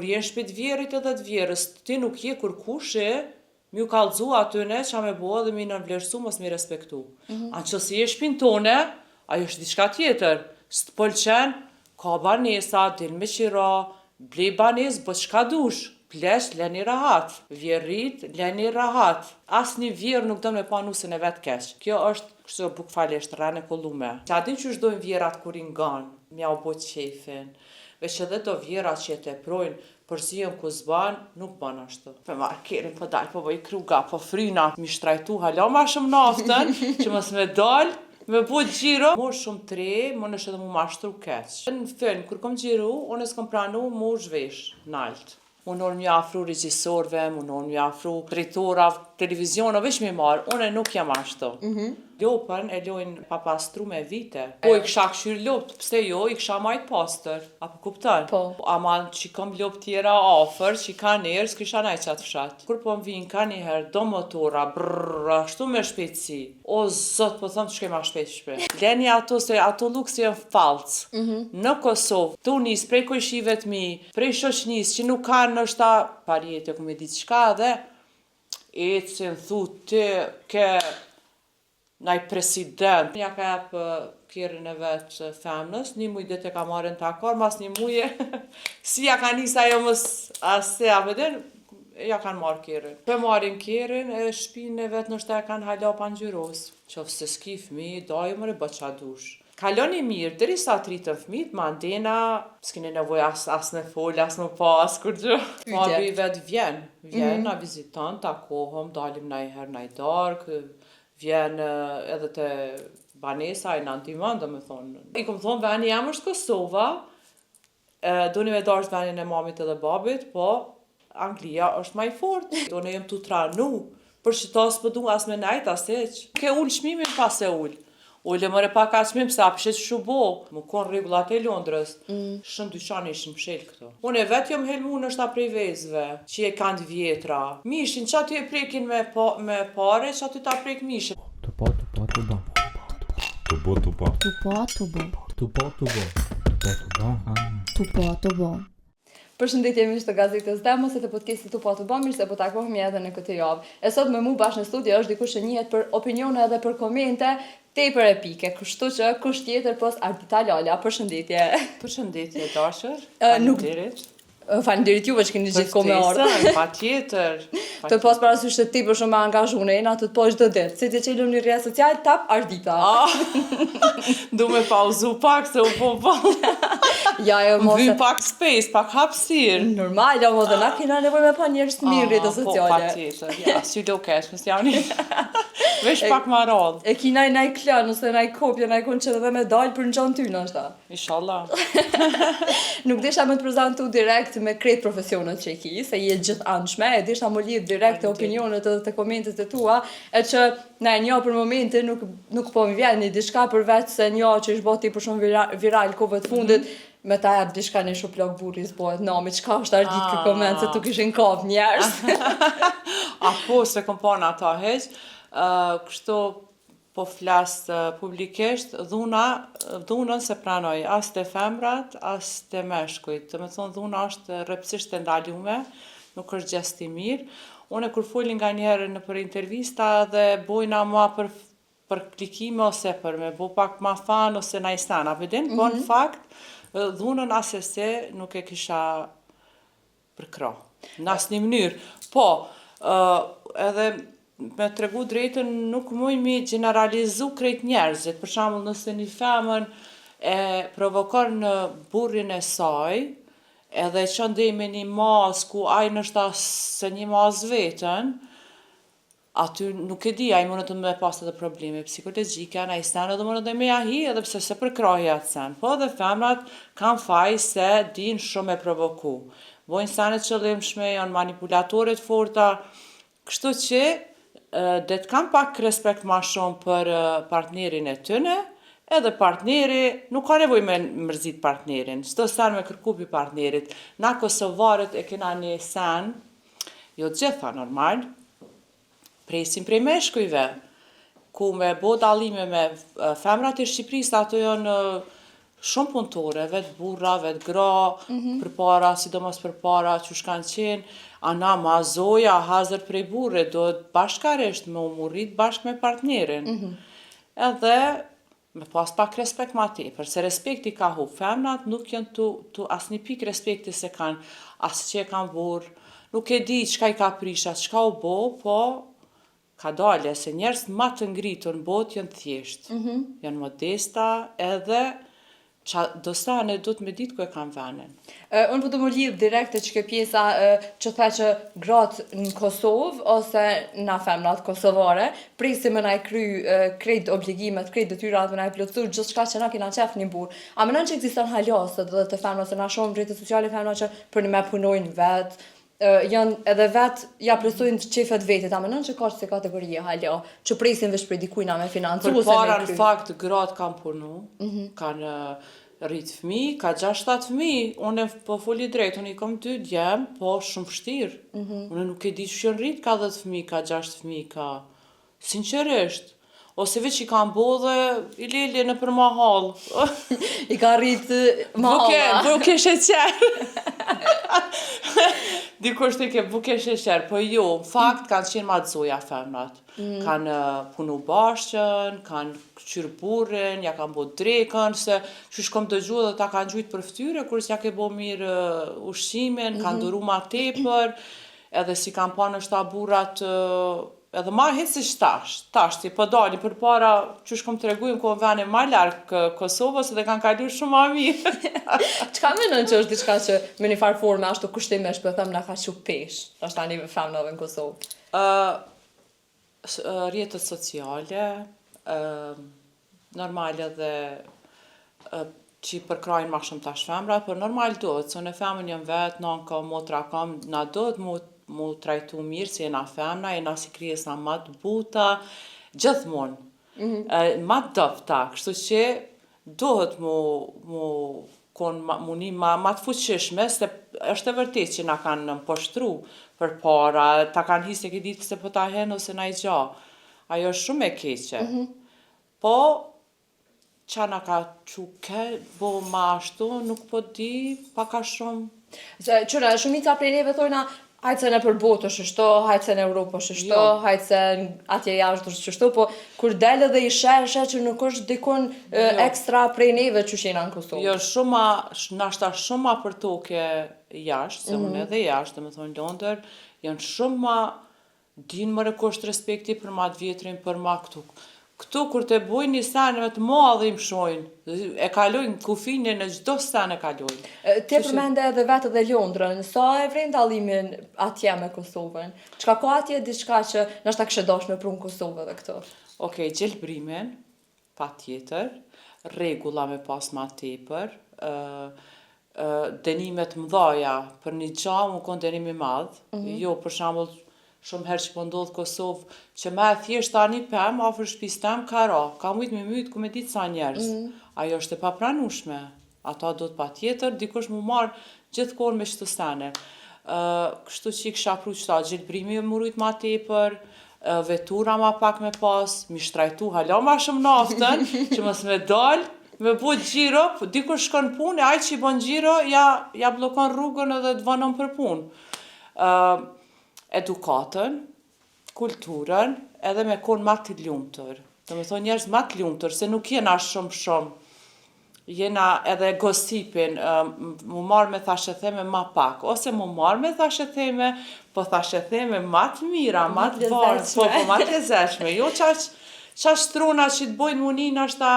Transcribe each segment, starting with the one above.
kur jenë shpit vjerit edhe të vjerës, ti nuk je kur kushe, mi u kallëzu atyne qa me bo dhe mi nënvlerësu mos mi respektu. Anë që si je shpin tone, ajo është diçka tjetër. Së të pëlqen, ka banesa, del me qira, blej banes, bë çka dush. Plesh, leni rahat. Vjerrit, leni rahat. As një vjerë nuk do me pa nusën e vetë keq. Kjo është, kështu bukfalisht, rrën e kollume. Qa din që shdojnë vjerat kur i nganë, mja u bo qefin. Veç edhe do vjerat që e teprojnë, përzijën ku zban, nuk ban ashtu. Pe marrë kerin, po dal, po bëj kruga, po fryna, mi shtrajtu hala ma shumë naftën, që mos me dal, me bu gjiro. Mu shumë tre, mu nështë edhe mu mashtru keq. Në film, kur kom gjiru, unë s'kom pranu mu zhvesh, nalt. Unë orë mja afru regjisorve, unë orë mja afru drejtorave, televizionove, veç mi marë, unë nuk jam ashtu. Lopën e lojnë pa pastru me vite. Po i kisha këshyr lopët, pse jo, i kisha majt pastër. Apo kupton? Po. Ama që kom lopë tjera afer, që ka njerë, s'kisha najt qatë fshat. Kur po m'vin ka njëherë, do motora, brrrr, ashtu me shpejtësi. O zot, po thëmë të shkej ma shpejt. Leni ato, se ato lukës jenë falcë. Në Kosovë, tu nis prej kojshive të mi, prej shoqnis, që nuk kanë nështë ta parjetë, ku me ditë qka dhe, ecin, thu, ti, ke naj president. Ja ka jap kjerin e vetë femnës, një muj dhe te ka marrën takar, mas një muje, si ja ka njësa jo mës ase, a veden, ja kanë marrë kjerin. Për marrin kjerin, e shpinë e vetë nështë e kanë hala pangjyros. Qofë se s'ki fmi, dajë mëre bë qa dush. Kaloni mirë, deri sa të rritën fmit, ma ndena, s'kini nevoj as në fol, as në pas, kur gjë. Babi vetë vjen, na viziton, takohëm, dalim najher najdark, vjen edhe të banesa, i në antimon, do me thonë. I kom thonë, veni jam është Kosova, do një me dash venin e mamit edhe babit, po Anglia është maj fort. Do në jem të tranu, për që ta s'pë du as me najt, as eq. Ke ullë shmimin pas e ullë. Ullë mëre pak a shmim, se apshet shubo. Më konë regullat e Londrës. Shumë dyqani ishim shel këto. Unë e vetë jom helmu nështë prej vezve, që e kanë vjetra. Mishin, që aty e prekin me pare, që aty ta prek mishin. Tupo. Përshëndetje miq të gazetës Demos e të podcastit Tupo mirë se po takohemi edhe në këtë javë. E sot me mu bashkë në studio është dikush që njihet për opinione dhe për komente tepër epike, kështu që kush tjetër pos Ardita Lala. Përshëndetje. Përshëndetje, dashur. Faleminderit. Faleminderit juve që keni gjithkohë me ardhur. Patjetër. Të pas parasysh se ti për shumë me angazhune, na të të po çdo ditë. Si ti çelëm në rrjet social, tap Ardita. Du me pauzu pak se u po. Ja, jo mos. Vy pak space, pak hapësirë. Normal, jo mos, na kena nevojë me pa njerëz të mirë rrjetet sociale. Po, patjetër. Ja, si do kesh, mos jani. Vesh pak ma radh. E kina naj klan ose naj kopje, naj kon që edhe me dal për në gjanë ty nështë. Inshallah. Nuk desha me të prezentu direkt me krejt profesionet që i ki, se je gjithë anshme, e desha më lidh direkt të opinionet edhe të komentet e tua, e që ne një për momente nuk po më vjen një diçka përveç se një që ishtë boti për shumë viral kove të fundit, me ta jep diçka një shuplok burri zbohet nami, qka është Ardit kë koment se tu kishin kap njerës. Apo, se kom pa në ata heq, kështu po flasë publikisht, dhunën se pranoj, as të femrat, as të meshkujt. Të me thonë, dhuna është rëpsisht të ndalume, nuk është gjesti mirë. Une kur folin nga njerë në për intervista dhe bojna ma për klikime ose për me bo pak ma fan ose na i sana, vedin, po në fakt, dhunën asese nuk e kisha përkra, në asë një mënyrë. Po, edhe me tregu drejtën nuk muj mi generalizu krejt njerëzit. Për shembull, nëse një femën e provokon në burrin e saj, edhe që ndej me një mas ku aj nështë se një mas vetën, aty nuk e di, aj mundet të me pas edhe probleme psikologjike, na i sen edhe mundet dhe me jahi edhe pse se përkrahi atë sen. Po edhe femrat kanë faj se din shumë e provoku. Bojnë senet qëllimshme, janë manipulatorit forta, kështu që dhe të kam pak respekt ma shumë për partnerin e tëne, edhe partneri nuk ka nevoj me mërzit partnerin, çdo sen me kërkupi partnerit. Na Kosovarët e kena një sen, jo gjitha normal, presim prej meshkujve, ku me bo dalime me femrat e Shqipërisë, ato janë shumë punëtore, vetë burra, vetë gra, përpara, sidomos përpara që shkanë qenë, ana ma zoja, hazër prej burre, do të bashkarisht me umurit bashkë me partnerin. Edhe me pas pak respekt ma tepër, se respekti ka hu. Femnat nuk janë tu asni pik respekti se kanë, as që e kanë burë, nuk e di çka i ka prishat, çka u bo, po ka dalje, se njerëz ma të ngritur në botë janë thjeshtë, janë modesta, edhe do stane du të me ditë ku e kam venin. Unë po të më lidh direkt që kjo pjesa që the që gratë në Kosovë ose na femnat kosovare presim me na i kry krejt obligimet, krejt detyrat me na i plotësu gjithçka që na kena qef një burë. A menon që ekziston haljasët dhe të femnat se na shohim rrjetet sociale femnat që për me punojnë vetë, janë edhe vetë ja plotësojnë qefet vetit, a menon që ka se kategorie halja që presin veç për dikujna me financu ose me Përpara në fakt gratë kanë punu, kanë rritë fëmi, ka 6-7 fëmi, unë po foli drejt, unë i kom 2 djemë, po shumë vështirë. Unë nuk e di që janë rritë ka 10 fëmi, ka 6 fëmi, ka sinqerisht. Ose veç i kanë bodhe, i lelje në për mahal. I ka rritë mahalla. Buke sheqer. Dikush të ke buke sheqer, po jo, në fakt kanë qenë ma të zoja femnat. Kanë punu bashkën, kanë qyrë burrin, ja kanë bo drekën, se që shkom të gjuhë dhe ta kanë gjujtë për ftyre, kur s'ja ke bo mirë ushqimin, kanë duru ma tepër, edhe si kanë pa në shta burrat, edhe ma hitë si tashti, po dali për para që shkom të regujmë ko vene ma larkë Kosovës edhe kanë kalu shumë ma mirë. Çka menon që është diçka që me një farë forme ashtu kushtimesh për thëmë na ka që pesh, është tani femnave në Kosovë? Rjetët sociale, normal edhe që i përkrajnë ma shumë tash femrat, por normal duhet, se në femën jam vetë, non ka motra kam, na duhet mu trajtu mirë, se jena femna, jena si krijesna ma të buta, gjithmonë, ma të dëfta, kështu që duhet mu të fuqishme, se është e vërtet që na kanë poshtru për para, ta kanë hisë e ke ditë se po ta hen ose na i gja. Ajo është shumë e keqe. Po, qa na ka quke, bo ma ashtu, nuk po di, paka shumë. Qëra, shumica prej neve thojna, hajtë se në përbotë është shto, hajtë se në Europë është shto, hajtë se atje jashtë është shto, po kur delë dhe i sheshe që nuk është dikon ekstra prej neve që shena në Kosovë. Jo, nashta shumë ma për toke jashtë, se unë edhe jashtë, dhe me thonë Londër, janë shumë ma dinë më rekosht respekti për ma të vjetrin, për ma këtu. Këtu, kur të bojnë një sene me të madhe i mshojnë, e kalojnë kufinë në gjdo sene e kalojnë. Ti përmende edhe vetë dhe Londrën, sa e vren dallimin atje me Kosovën? Çka ka atje diçka që nështë ta kështë dosh me prunë Kosovë dhe këto? Okej, gjelbrimin, pa tjetër, regula me pas ma tepër, denimet mdhaja, për një gjamë u konë denimi madhë, jo për shambull shumë herë që po ndodhë Kosovë, që me e thjesht tani pëm, afër shtëpis tem ka ra, ka mujtë me mytë ku me ditë sa njerës. Ajo është e papranueshme. Ata do të pa tjetër, dikush mu marë gjithë kohën me qëtë stane. Kështu që i kësha pru qëta, gjelbrimi më rujt ma tepër, vetura ma pak me pas, mi shtrajtu hala ma shumë naftën, që mos me dalë, me bu gjiro, dikush shkon punë, aj që i bon gjiro, ja blokon rrugën edhe të vënon për punë. Edukatën, kulturën, edhe me konë ma të lumëtër. Do me thonë njerëz ma të lumëtër, se nuk jena shumë. Jena edhe gosipin, mu marrë me thashetheme ma pak, ose mu marrë me thashetheme, po thashetheme ma të mira, ma të varë, po ma të lezetshme. Jo qash struna që të bojnë munin është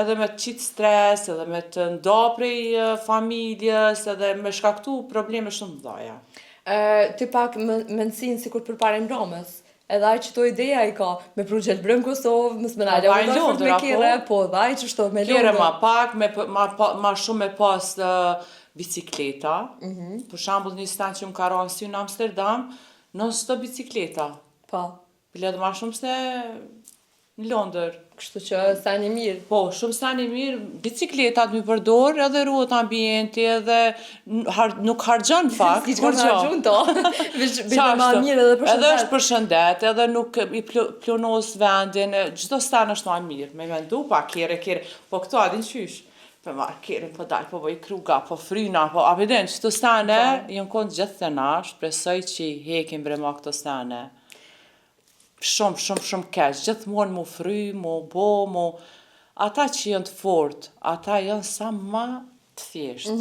edhe me të qitë stres, edhe me të nda prej familjes, edhe me shkaktu probleme shumë dhaja. Ti pak më nësin si kur përpare mbromës, edhe aj që to ideja i ka, me pru gjelbrëm Kosovë, mësë më nalja u dashur me kire, po dhe aj që shto me Londër. Kire ma pak, ma shumë me pas bicikleta, për shambull një stan që më karon si në Amsterdam, nësë të bicikleta. Pa. Bilet ma shumë se në Londër. Kështu që sani mirë. Po, shumë sani mirë, bicikletat mi përdor, edhe ruhet ambienti, edhe nuk harxhon fakt. Si që ka harxhun to, bishë ma mirë edhe për shëndet. Edhe është për shëndet, edhe nuk i plonos vendin, çdo stan është ma mirë, me mendu pa kere, po këto adin qysh. për markerin, po dalë, po bëj kruga, po fryna, po apiden, që të stane, jënë konë gjithë të nash, presoj që i hekim brema këto stane. Shumë keq, gjithmonë mu fry, mu bo, ata që janë të fort, ata janë sa ma të thjesht.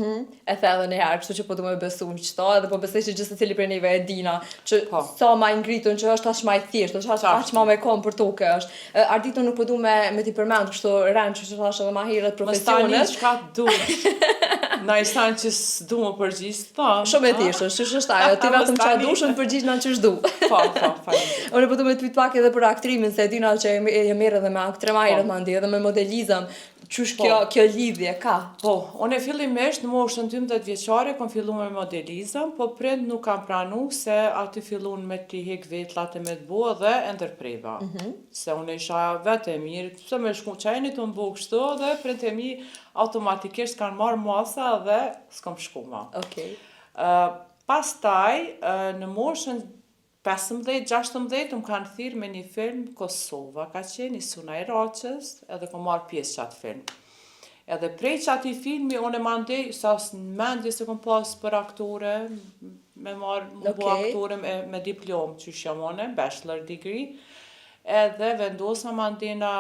E the edhe një herë, kështu që po du me besu në qëta, edhe po besoj që gjithë se cili për neve e dina, që sa ma ngritun që është aq ma i thjesht, është aq ma me kom për toke është. Arditën nuk po du me t'i përmend kështu rënd që thash edhe ma herët profesionet. Më stani qka dush. Na i stanë që s'du më përgjith, po. Shumë e thjeshtë, që është ajo, ti vetëm qa dushën përgjith në që shdu. Po, faleminderit. Unë po du me t'pyet pak edhe për aktrimin, se dina që e merr edhe me aktrema herët mandi, edhe me modelizëm. Qysh kjo lidhje ka? Po, unë fillimisht në moshën 12 vjeçare kom fillu me modelizëm, po prind nuk kam pranu se aty fillun me t'i hek vetlat e me t'bo dhe e ndërpreva. Se unë isha vetë e mirë, pëse me shku qajni të mbo kështu dhe prind e mi automatikisht kanë marrë masa dhe s'kom shku ma. Okej. Pastaj, në moshën 15-16 më kanë thirrë me një film Kosova, ka qenë i Sunaj Raqës, edhe kom marrë pjesë qatë film. Edhe prej qati filmi, unë e mandej, sa në mendje se kom pas për aktore, me marrë bo aktore me diplom që shamone, bachelor degree, edhe vendosa mandena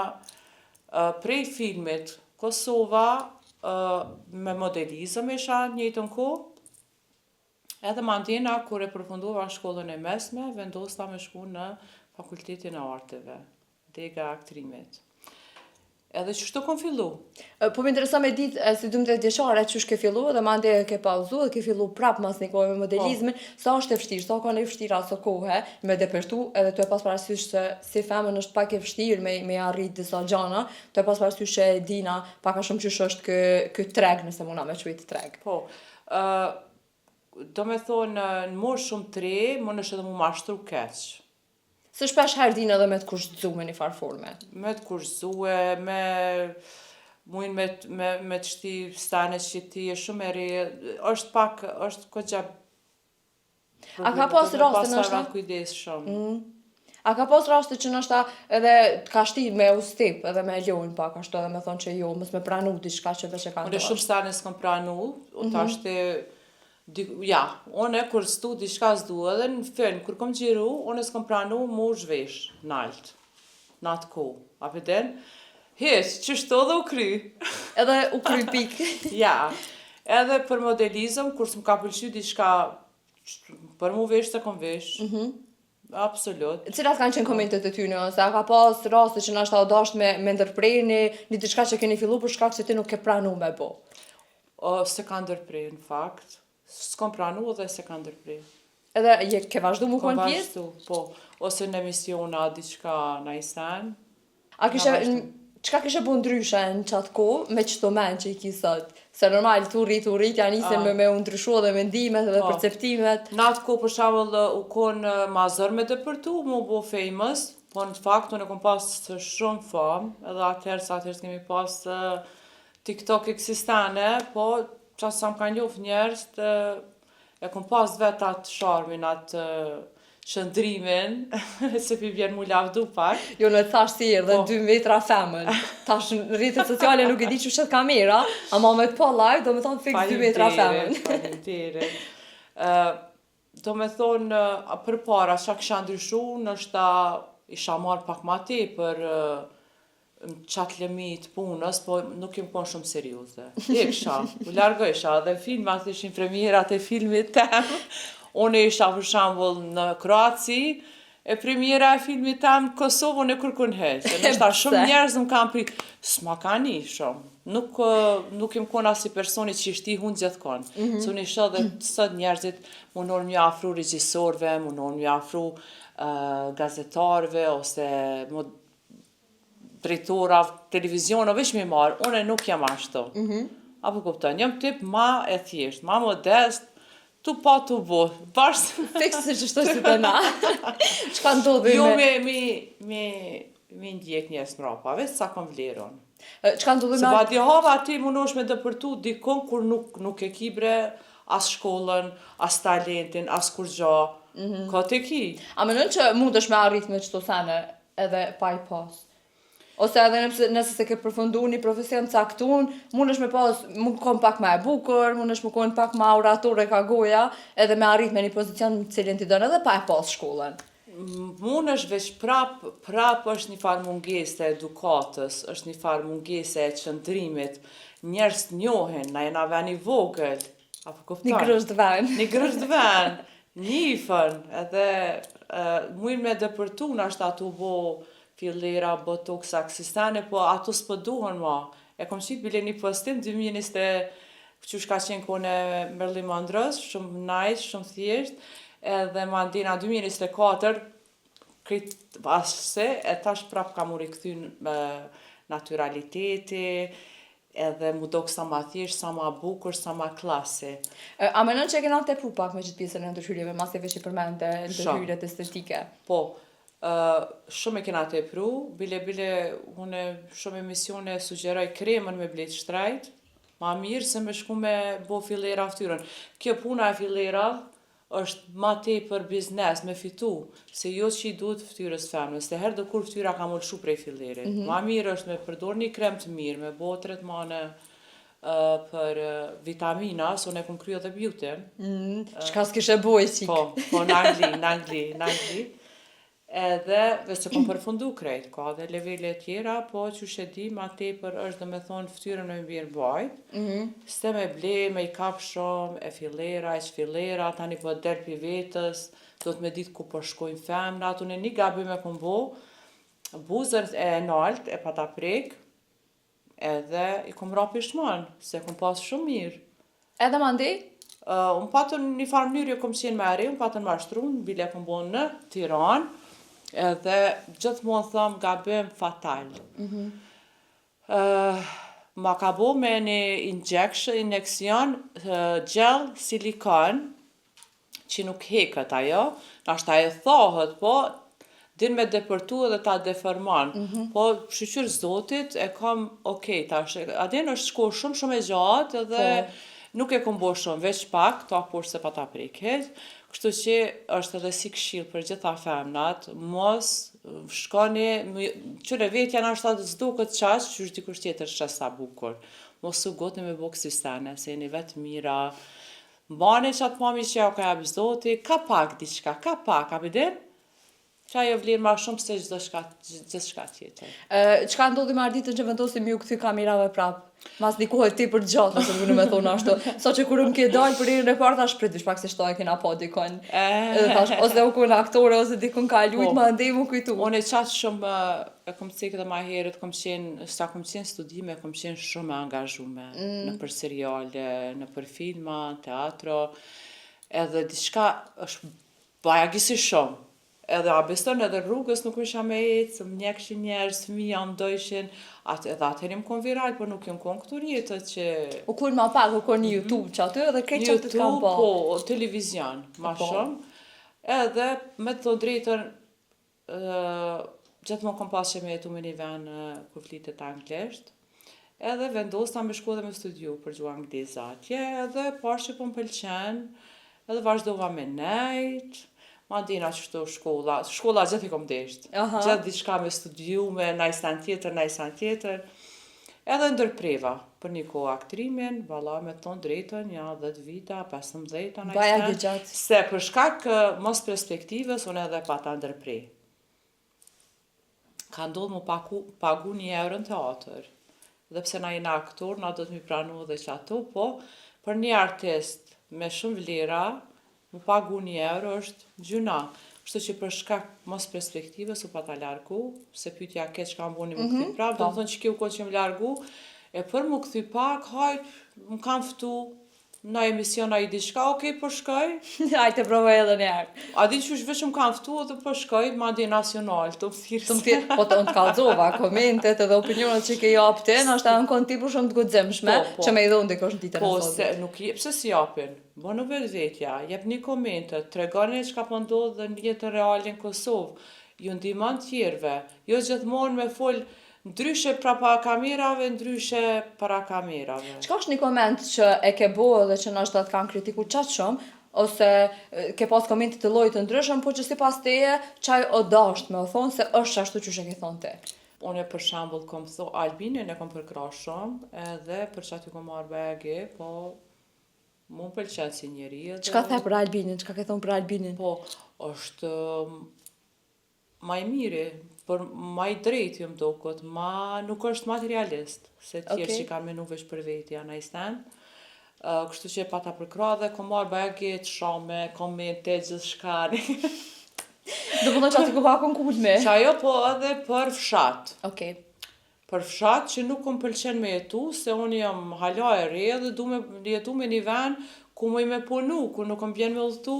prej filmit Kosova, me modelizëm isha njëjtën kohë, edhe mandena, kur e përfundova shkollën e mesme, vendosa me shku në Fakultetin e Arteve, dega aktrimit. Edhe qështu kom fillu. Po më interesa me ditë, si 12 vjeçare, qysh ke fillu, dhe mande ke pauzu, dhe ke fillu prap mas një kohë me modelizmin, sa është e vështirë, sa ka në vështirë aso kohë, me depërtu, edhe të e pas parasysh se si femën është pak e vështirë me arrit disa gjana, të e pas parasysh e dina pak a shumë qysh është kë treg, nëse muna me quajt treg. Po, do me thonë, në moshë shumë të re, më nështë edhe mu mashtru keq. Se shpesh herë din edhe me të kushëzu me një farë forme. Me të kushëzue, me të shti stane që ti e shumë e re, është pak, është kogja... A ka pas raste nështë? Kujdes shumë. A ka pas raste që nështë edhe ka shti me ustip edhe me lojnë pak, ashtu edhe me thonë që jo, mës me pranu diçka që dhe që ka ndodhur. Unë shumë stane s'kom pranu, ta shte... Ja, unë kur stu diçka s'du edhe në film, kur kom gjiru, unë s'kom pranu mu zhvesh, nalt, në atë ko, apeten, heq, qështu edhe u kry. Edhe u kry pik. Ja, edhe për modelizëm, kur s'm ka pëlqy diçka, për mu vesh se kom vesh, absolut. Cilat kanë qenë komentet e tyne, ose a ka pas raste që nështë a dasht me ndërprejni, një diçka që keni fillu për shkak që ti nuk ke pranu me bo? Se ka ndërprej, në fakt. S'kom pranu dhe se ka ndërprej. Edhe ke vazhdu mu kënë pjesë? Kom vazhdu, po. Ose në emisiona diçka në isen. Qka kishe bu ndryshe në qatë ko me qëto men që i kisët? Se normal, tu rrit, janë isen me ndryshu dhe mendimet dhe perceptimet. Në atë ko, për shamëll, u konë ma zër me dëpërtu, mu bo famous, po në fakt, unë e kom pas shumë famë, edhe atëherë kemi pas TikTok eksistane, po qa sa më ka njof njerës, e kom pas vet atë sharmin, atë shëndrimin, se pi vjen mu lavdu pak. Jo, në thash si dhe 2 metra femën. Tash në rrjetet sociale nuk e di që shetë kamera, ama me të pa live, do me thonë fix 2 metra femën. Faleminderit. Do me thonë, për para, qa kësha ndryshu, nështë isha marrë pak ma te për qatë lëmi të punës, po nuk jem konë shumë serioze. Eksha, u largojsha, dhe filmat ishin premierat e filmit tem. Unë isha për shambull në Kroaci, e premiera e filmit tem në Kosovë, unë e kërkun heqë. Nështë shumë njerëz më kam pri, s'ma ka një shumë. Nuk jem konë asi personi që ishti hunë gjithë konë. Se unë isha dhe sët njerëzit mundon mjë afru regjisorve, mundon mjë afru gazetarve, ose drejtora, televizion, veç mi marë, unë nuk jam ashtu. Apo kupton, jam tip ma e thjesht, ma modest, tu pa tu bo, bashkë. Fikse se që shtoj si të na. Qka ndodhi me... Jo me ndjek njës mrapa, veç sa kom vlerën. Qka ndodhi me... Se ba di hava ti mundosh me dëpërtu dikon kur nuk e kibre as shkollën, as talentin, as kur gja. Ka te ki. A menon që mundesh me arrit me qëto sene edhe pa i pas? Ose edhe nëse se ke përfundu një profesion caktun, mund është me pas, mund kon pak më e bukur, mund është më kon pak më oratore ka goja, edhe me arrit me një pozicion cilin t'i dënë edhe pa e pas shkollën. Mund është veç prap është një farë mungesë e edukatës, është një farë mungesë e qëndrimit, njerëz njohen, na jena veni vogël, apo kupton? Një grusht ven. Një grusht ven, njifën, edhe mujnë me dëpërtu në është atu bo fillera, botox, aksistane, po ato s'po duhen ma. E kom qitë bile një postim 2020, që shka qenë kone Merli Mandrës, shumë nice, shumë thjesht, edhe ma ndina 2024, këtë asëse, e tash prap ka mu rikthyn naturaliteti, edhe mu do kësa ma thjesht, sa ma bukur, sa ma klasi. A menon që e kena tepru pak me gjithë pjesën e ndërhyrjeve, maseve që përmende ndërhyrjet estetike? Po, shumë e kena tepru, bile une shumë emisione sugjeroj kremën me blet shtrajt, ma mirë se me shku me bo fillera ftyrën. Kjo puna e fillera është ma tepër biznes, me fitu, se jo që i duhet ftyrës femnës, se herë dhe kur ftyra ka më lëshu prej fillerit. Ma mirë është me përdor një krem të mirë, me bo tretmane për vitamina, so ne kum kryo dhe beauty. Shka s'kishe boj qik. Po, në Angli. Edhe, dhe se kom përfundu krejt, ka dhe levele tjera, po që shedi ma tepër është dhe me thonë ftyrën me mbirë bajt, s'te me ble, me i kap shumë, e fillera, e qfillera, tani po del pi vetës, do të me ditë ku po shkojnë femnat, unë një gabime kom bo, buzën e nalt, e pata prek, edhe i kom rapi shman, se kom pas shumë mirë. Edhe mandi? Unë patën një farë mënyrë, kom qenë me eri, unë patën mashtrunë, bile kom bo në Tiranë, edhe gjithmonë thëmë gabim fatal. Ma ka bo me një injekcion gel silikon, që nuk heket ajo, nashta e thohet, po, din me depërtu edhe ta deforman. Po, shqyqyr zotit, e kam okej, tash, adin është shko shumë e gjatë, edhe nuk e kom bo shumë, veç pak, ta por se pa ta preket. Kështu që është edhe si këshill për gjitha femnat, mos shkoni, qëre vetja në është atë zdo këtë qaq, që është dikush tjetër që sa bukur. Mos u gotni me bo kësistene, se jeni vetë mira. Mbani që atë mami që ja ka jabë zoti, ka pak diçka, a bidin? Qa jo vlerë ma shumë se gjithë shka tjetër. Qka ndodhi me arditën që vendosim ju këthy kamerave prap? Mas dikohet ti për gjatë, nëse vënë me thonë ashtu. So që kur më ke dalë për herën e parë, thash prit, pak se shtoj kena pa dikon. Edhe thash, ose u kun aktore, ose dikon ka lujt, ma ndej mu kujtu. Unë e qatë shumë, e kom cekë dhe ma herët, kom qenë studime, kom qenë shumë e angazhume. Në për seriale, në për filma, teatro, edhe diçka është bajagisi shumë. Edhe abeston edhe rrugës nuk isha me ecë, më njekëshin njerës, fëmija më dojshin, edhe atëherim kon viral, por nuk jënë kon këtur jetët që... U kur ma pak, u kur një YouTube që aty, edhe krejt që aty të kam po. Po, televizion, ma shumë. Edhe, me të thonë drejtën, gjithmonë kom pas që me jetu me një ven kur flitet anglisht, edhe vendosna me shku dhe me studiu për gjuhë angliza atje, edhe parë që po më pëlqen, edhe vazhdova me nejt, ma dina qështu shkolla gjithë i kom desht. Gjithë diçka me studiu, me najsan tjetër. Edhe ndërpreva për një kohë aktrimin, vala me tonë drejtën, ja 10 vita, 15 najsan. Baja gëgjat. Se për shkak mos perspektivës, unë edhe pata ndërprej. Ka ndodhë mu pagu €1 në teatr. Dhe pse na jena aktor, na do të mi pranu dhe që ato, po për një artist me shumë vlera, mu pagu €1 është gjuna. Kështu që për shkak mos perspektivës u pa ta largu, se pyetja keq ka mboni më këthy prapë, do të thonë që kjo u konë që më largu, e për mu këthy pak, hajt, më kam ftu, në emision a i diçka, okej, po shkoj. Hajte provoj edhe njerë. A di që veç më kam ftu edhe po shkoj, ma di nacional, të më thirë. Po të në të kalzova, komentet edhe opinionet që ke japë të, në është në konë tipur shumë të gudzimshme, që me i dhonë dikosh në ditën e sotit. Po, se nuk jep se si japin, bo në vetja, jep një komentet, tregoni që ka po ndodhë dhe në jetë realin Kosovë, ju ndihmon tjerve, jo gjithmonë me fol ndryshe para kamerave, ndryshe para kamerave. Çka është një koment që e ke bo dhe që nështë atë kanë kritiku qatë shumë, ose ke pas komentit të llojit të ndryshëm, po që si pas teje, qaj o dasht me o thonë se është ashtu që shë ke thonë te? Unë për shembull kom thë Albinin e kom përkra shumë, edhe për çati kom marrë begi, po mu pëlqen si njeri edhe... Çka the për Albinin? Çka ke thonë për Albinin? Po, është ma i miri, për ma i drejt ju mdokët, nuk është materialist, se tjerë që kanë menu veç për veti, janë kështu që e pata përkra dhe kom marrë begi të shame, komente, gjithë shkari. Do përdo që ati ku pakon kulme? Që ajo po edhe për fshat. Okej. Për fshat që nuk më pëlqen me jetu, se unë jam hala e re dhe du me jetu me një vend ku më i me punu, ku nuk më bjen me udhëtu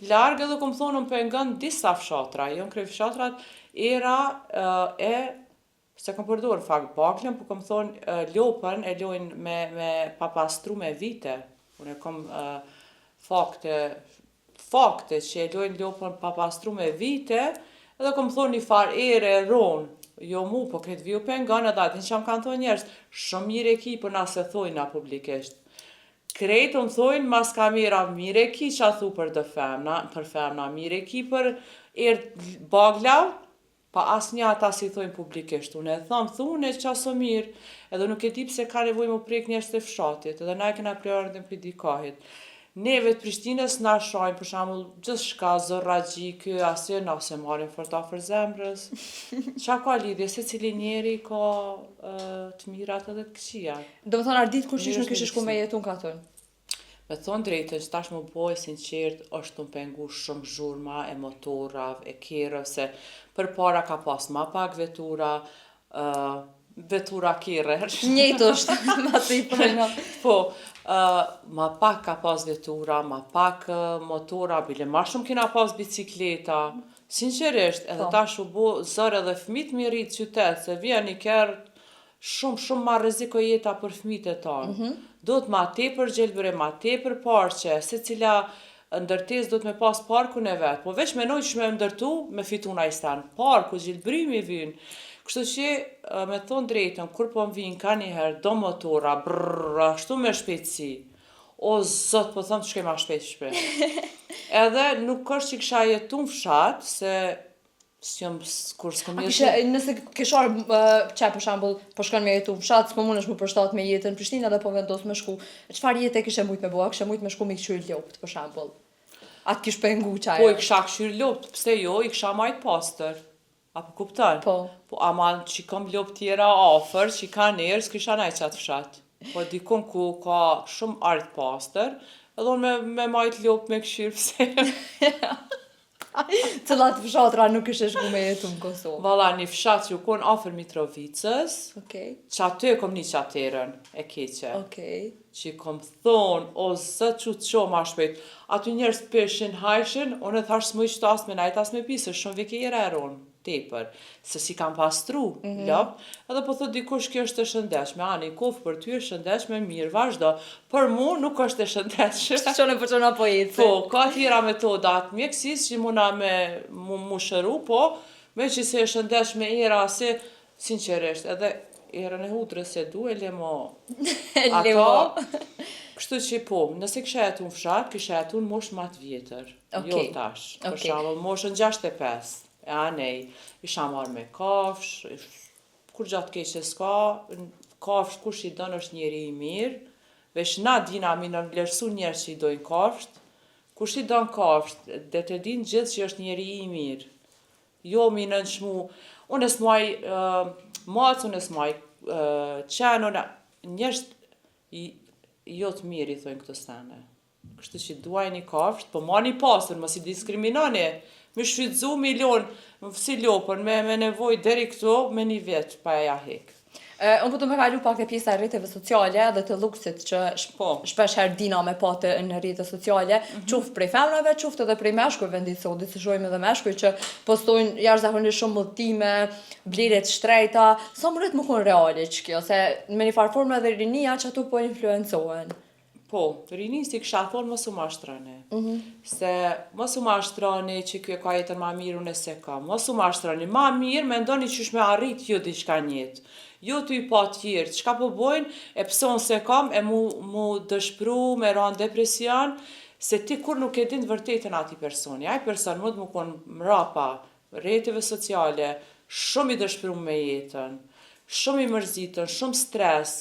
largë edhe ku më thonë më pengon disa fshatra. Jo në krej fshatrat era se kom përdorë fakt baklën, po kom thonë lopën e lojnë me papastru me vite. Unë e kom fakte që e lojnë lopën papastru me vite, edhe kom thonë një far ere ronë. Jo mu, po këtë viju pengon edhe atin që më kanë thonë njerës, shumë mire ki për na se thojna publikisht. Kretë më thojnë, mas ka mira mire ki që a thu për femna, mire ki për baglav, pa asë një ata si thojnë publikisht. Unë e thamë, thune që aso mirë, edhe nuk e di pse ka nevoj më prek njerës të fshatit, edhe na e kena prejërën dhe për dikahit. Neve të Prishtinës na shajnë, për shembull, gjithë shka, zorragji, kë, asë, na se marim fort afër zemrës. Qa ka lidhje, se cili njeri ka të mirat edhe të këqija. Do më thonë ardit kur qish nuk ishe shku me jetun ka thonë? Me thonë drejtën, që tash më boj sinqert, është të më pengu shumë zhurma e motorav, e kerëv, se për para ka pas ma pak vetura kerër. Njëjtë është, ma të i përna. Po, ma pak ka pas vetura, ma pak motora, bile ma shumë kina pas bicikleta. Sinqerisht, edhe tash u bo zërë edhe fmit mi rritë qytet, se vjen një kerë shumë ma rreziko jeta për fmit e tanë. Do të ma tepër gjelbëre, ma tepër parqe, se cila ndërtes do të me pas parkun e vetë. Po veç menoj që me ndërtu, me fitu na i stanë. Parku, gjelbërimi vynë. Kështu që, me thonë drejtën, kur po më vinë ka njëherë, do motora, ashtu me shpejtësi. O, zot, po thëmë të shkej ma shpejt. Edhe nuk është që kësha jetu në fshat, se kur s'kom jetu... Nëse këshar qaj për shambull, po shkon me jetu në fshat, s'po mund është më përshtat me jetën në Prishtinë edhe po vendos me shku. Qëfar jetë e kishe mujt me bua? Kishe mujt me shku me këshyr ljopt, për shambull. Atë kish pengu qaj. Po, i kësha këshyr ljopt, pse jo, i kësha majt pastër. Apo kupton? Po. Po, ama që kom ljopt tjera afer, që ka njerës, kisha naj qatë fshat. Po, dikun ku ka shumë art pastër, edhe unë me majt ljopt me këshyr pse. Cëllat fshatra nuk ishe shku me jetu në Kosovë? Valla, një fshat që u kon afer Mitrovicës, që aty e kom një qaterën e keqe. Që kom thonë, o zë që të qo ma shpejt, aty njerës peshin, hajshin, unë e thash s'mëj qëto as me najt as me pisë, shumë vike i reron, tepër, se si kam pastru, lop, edhe po thot dikush kjo është e shëndeshme, ani kofë për ty e shëndeshme, mirë, vazhdo, për mu nuk është e shëndeshme. Qone për qona po jetë. Po, ka tjera metodat mjekësis që muna me mu shëru, po, me që se e shëndeshme era, se, sinqerisht, edhe erën e hudrës se du e lemo ato, kështu që po, nëse kësha jetu në fshat, kësha jetu në mosh matë vjetër, jo tash, për shambull, moshën 65, e anej, isha marrë me kafsh, kur gjatë keqe s'ka, kafsh kush i donë është njeri i mirë, veç na dina mi në vlerësu njerës që i dojnë kafsht, kush i donë kafsht, dhe të din gjithë që është njeri i mirë, jo mi në nëshmu, unë e s'muaj macë, unë e s'muaj qenë, njerës jo të mirë i thojnë këtë stane. Kështu që duaj një kafsht, po ma një pasër, mos i diskriminani, me shfridzu milion, si lopën, me nevoj deri këto, me një vetë, pa e ja hek. Unë po të me kalu pak e pjesa e rriteve sociale dhe të luksit që shpesh herë dina me pate në rrite sociale, quftë prej femrave, quftë edhe prej meshkuj vendit sot, si shojmë edhe meshkuj që postojnë jashtëzakonisht shumë mëlltime, bliret shtrejta, sa më rritë më konë reali që kjo, se me një farforme edhe rinia që ato po influencohen. Po, rinin si kësha thonë mos u mashtrani. Se mos u mashtrani që kjo ka jetën ma mirë unë e se ka. Mos u mashtrani. Ma mirë me ndoni qysh me arrit jo diçka njetë. Jo t'u i pa tjirë. Qka po bojnë, e pëson se kam, e mu dëshpru, me ranë depresion, se ti kur nuk e din të vërtetën ati personi. Aj person mund më konë mrapa, rreteve sociale, shumë i dëshpëruar me jetën, shumë i mërzitën, shumë stres.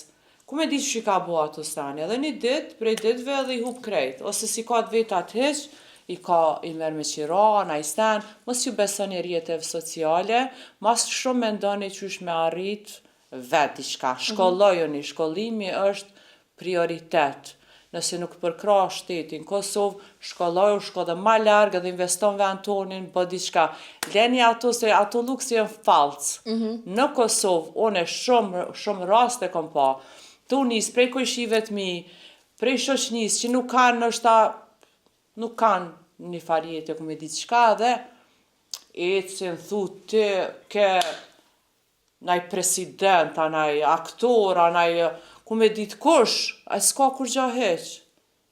Ku me di që i ka bo ato stani, edhe një ditë, prej ditëve edhe i hub krejt, ose si ka të vetat hiq, i merr me qira, na i stan, mos ju besoni rrjeteve sociale, mas shumë mendoni qysh me arrit vetë diçka. Shkollojuni, shkollimi është prioritet. Nëse nuk përkra shtetin Kosovë, shkolloju, shko dhe ma largë edhe investon vend tonin, bë diçka. Leni ato se ato luksi janë falcë. Në Kosovë, une shumë raste kom pa. Tu nis prej kojshive të mi, prej shoqnis që nuk kanë një farjetë ku me diçka dhe ecin thu ti ke naj president, naj aktor, naj ku me ditë kush, a s'ka kur gja heq.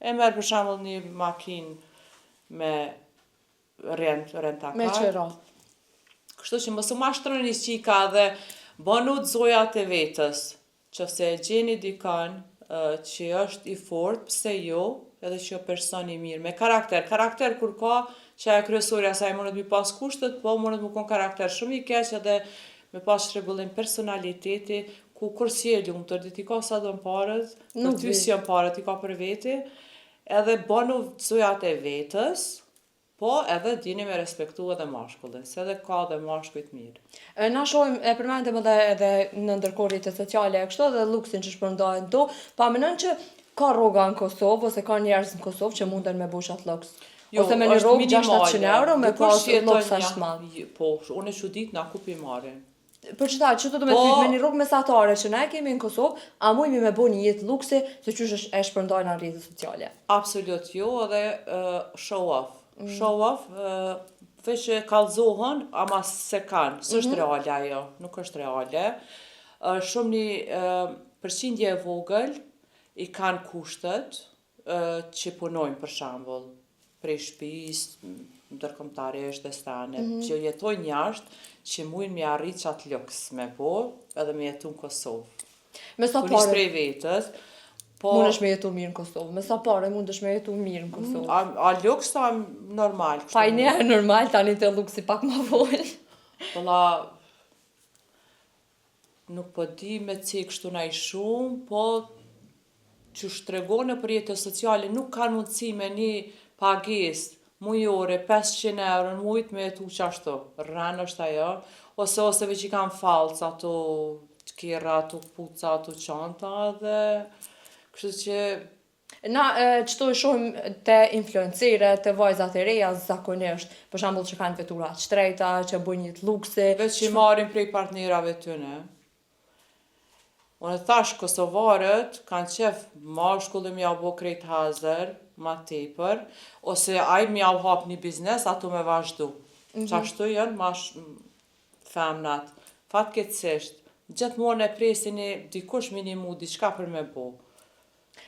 E merë për shembull një makinë me rentakar. Me qëra. Kështu që mos u mashtroni qika dhe bënu të zojat e vetës. Qofse e gjeni dikon që është i fort, pse jo, edhe që jo person i mirë, me karakter. Karakter kur ka, që e kryesorja saj mundet mi pas kushtet, po mundet mu kon karakter shumë i keq edhe me pas shtrembullim personaliteti, ku kur si e lumtur, dhe ti ka sa do në parët, për ty si janë parët, ti ka për veti, edhe bënu zojat e vetës, po edhe dini me respektu edhe mashkullin, se edhe ka dhe mashkujt mirë. Na shohim, e përmendëm edhe në ndërkorrjet e sociale e kështu dhe luksin që shpërndajnë do, pa mendon që ka rroga në Kosovë, ose ka njerëz në Kosovë që munden me bush atë luks? Ose me një rrogë 600 euro me pas luks ashtë madh? Po, unë e që ditë na ku pi marrin. Për qëta, që të me të me një rrugë mesatare që ne kemi në Kosovë, a mujmi me bo një jetë luksi se qysh e shpërndajnë në rrjetet sociale? Absolut jo, edhe show off. Show off, veç e kallzohen, ama se kanë, s'është reale ajo, nuk është reale. Shumë një përqindje e vogël i kanë kushtet që punojnë për shembull, prej shtëpis, ndërkombëtarisht dhe stane, që jetojnë jashtë, që mujnë me arrit qatë luks me bo, edhe me jetu në Kosovë. Me sa Kur ishtë pare prej vetës, po... mundesh me jetu mirë në Kosovë? Me sa pare mundesh me jetu mirë në Kosovë? A luks ta normal. Pa i njerë normal, tani të luksi pak ma vojnë. Pëlla, nuk po di me cek kështu na i shumë, po që shtregone për jetës sociale nuk kanë mundësi me një pagesë mujore, 500 euro në mujt me jetu qashtu. Rranë është ajo, ose veç i kanë falc, ato tjera, ato kpuca, ato qanta dhe kështu që... Na, qëto e shohim të influencere, të vajzat e reja zakonisht, për shembull që kanë vetura të shtrejta, që bujnë një të luksi. Veç që i marrin prej partnerave tyne. Unë thash, kosovarët kanë qef mashkulli m'ja bo krejt hazër, ma tepër, ose aj m'ja u hap një biznes, ato me vazhdu. Qashtu janë femnat. Fatkeqësisht, gjithmonë e presin dikush minimu diçka për me bo.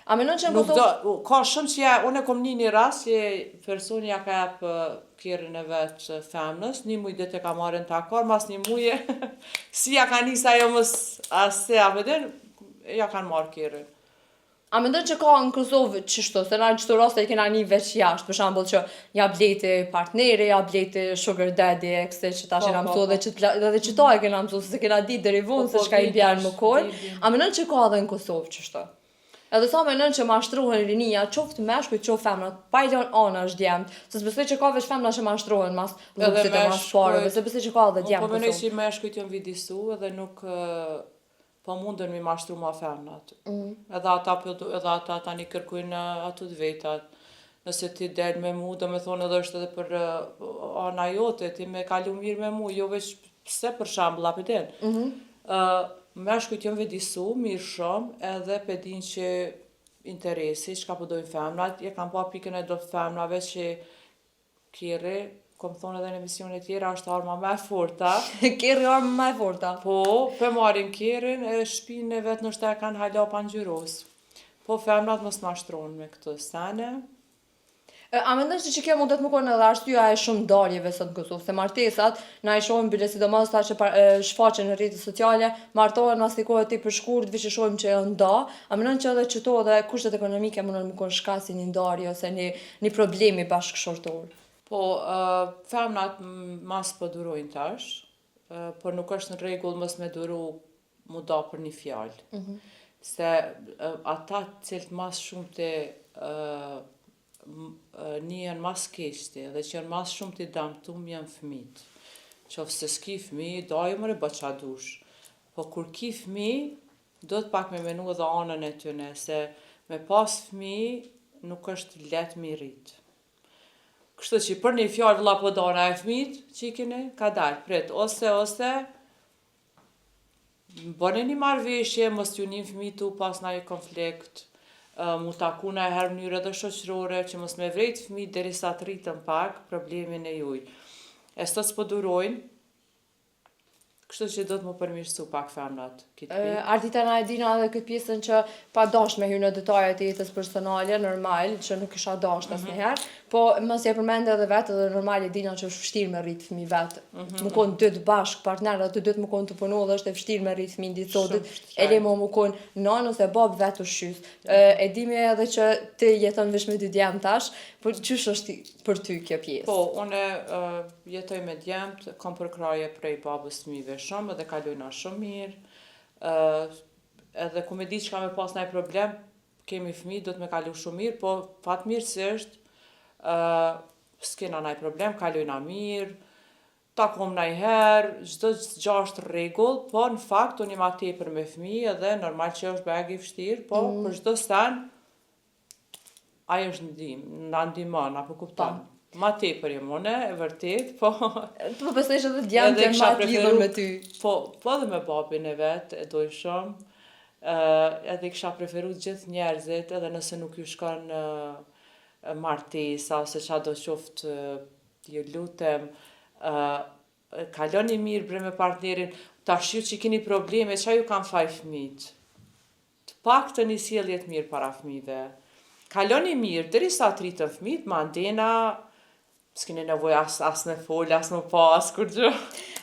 A menon që në Kosovë... Ka shumë që unë e kom një rast që personi ja ka jep kjerën e vetë femnës, një muj dhe ka marrën të akor, mas një muje, si ja ka njësa jo mës asë a veden, ja kanë marrë kjerën. A mendon që ka në Kosovë qështu, se na në qëto raste i kena një veç jashtë, për shembull që ja bleti partneri, ja bleti sugar daddy, ekse që tash e na mëso dhe që ta e kena mëso, se kena ditë deri vonë se çka i bjerë më kohë. A mendon që ka edhe në Kosovë qështu? Edhe sa mendon që mashtrohen rinia, qoftë meshkujt, qoftë femrat, pa i lënë anash djemt, se s'besoj që ka veç femra që mashtrohen mas luksit e mas pareve, se besoj që ka edhe djemt. Po mendoj që meshkujt janë vidisu edhe nuk po mundën mi mashtru ma femnat. Edhe ata tani kërkujnë ato të vetat. Nëse ti del me mu, do me thonë edhe është edhe për ana jote, ti me kalu mirë me mu, jo veç pse për shembull apo den. Meshkujt janë vedisu, mirë shumë, edhe pedin që interesi, që ka përdojnë femnat, je kam pa pikën e do femnave që kjeri, kom thonë edhe në emisione tjera, është arma me forta. Kjeri arma me forta? Po, për marin kjerin, e shpinë e vetë nështë e kanë hala pangjyros. Po, femnat mos mashtronë me këtë sene. A mendon që kjo mundet më konë edhe arsyeja e shumë ndarjeve sot në Kosovë, se martesat na i shohim bile sidomos ta që shfaqen në rrjetet sociale, martohen mas një kohë tepër shkurt, veç e shohim që janë nda. A mendon që edhe çto edhe kushtet ekonomike mundon më konë shkak si një ndarje ose një problemi bashkëshortor? Po, femnat mas po durojnë tash, por nuk është në rregull mos me duru mu da për një fjalë. Se ata cilët mas shumë të njën mas keqti dhe që janë mas shumë të damtum janë fëmijët. Qoftë se s'ki fëmijë, dajë mëre bë qa dush. Po kur ki fëmijë, do të pak me menu edhe anën e tyne, se me pas fëmijë nuk është let mi rritë. Kështu që për një fjallë vëlla po dana e fëmijët, që i kene, ka dalë, pret, ose, bëne një marrëveshje, mos t'ju një fëmijë tu pas na i konflikt, mu taku na e herë mënyrë edhe shoqërore, që mos me vrejt fëmijët derisa të rritën pak problemin e juj. E sot s'po durojnë, kështu që do të më përmirësu pak femnat. Ardita na e dina edhe këtë pjesën që pa dash me hyrë në detajet e jetës personale, normal, që nuk isha dash asnjëherë, po mos e përmend edhe vetë edhe normal e dina që është vështirë me rrit fëmijë vetë. Më kon dy të bashk partnerë, aty dy të më kon të punu dhe është e vështirë me rrit fëmijën ditë sotit. E le më kon nën ose bab vetë ushqys. E dimi edhe që ti jeton vetëm me dy djem tash, po ç'është është për ty kjo pjesë? Po, unë jetoj me djemt, kam përkraje prej babës fëmijëve shumë edhe kalojna shumë mirë. Edhe ku me di që ka me pas naj problem, kemi fëmijë, do të me kalu shumë mirë, po fatmirësisht s'kena naj problem, kalojna mirë, takom naj herë, çdo gjë është rregull, po në fakt unë ma tepër me fëmijë edhe normal që është bagi vështirë, po për çdo sen ai është na ndihmon, apo kupton. Ma tepër jam une, e vërtet, po... Po besoj që edhe djemt janë ma të lidhur me ty. Po edhe me babin e vetë, e doj shumë. Edhe kisha preferu gjithë njerëzit, edhe nëse nuk ju shkon martesa, ose qa do qoftë, ju lutem, kaloni mirë bre me partnerin, tash ju që keni probleme, qa ju kanë faj fëmijët? Të paktën një sjellje të mirë para fëmijëve. Kaloni mirë, derisa të rritën fëmijët, mandena s'keni nevojë as në folë, as më pa, as kur gjë.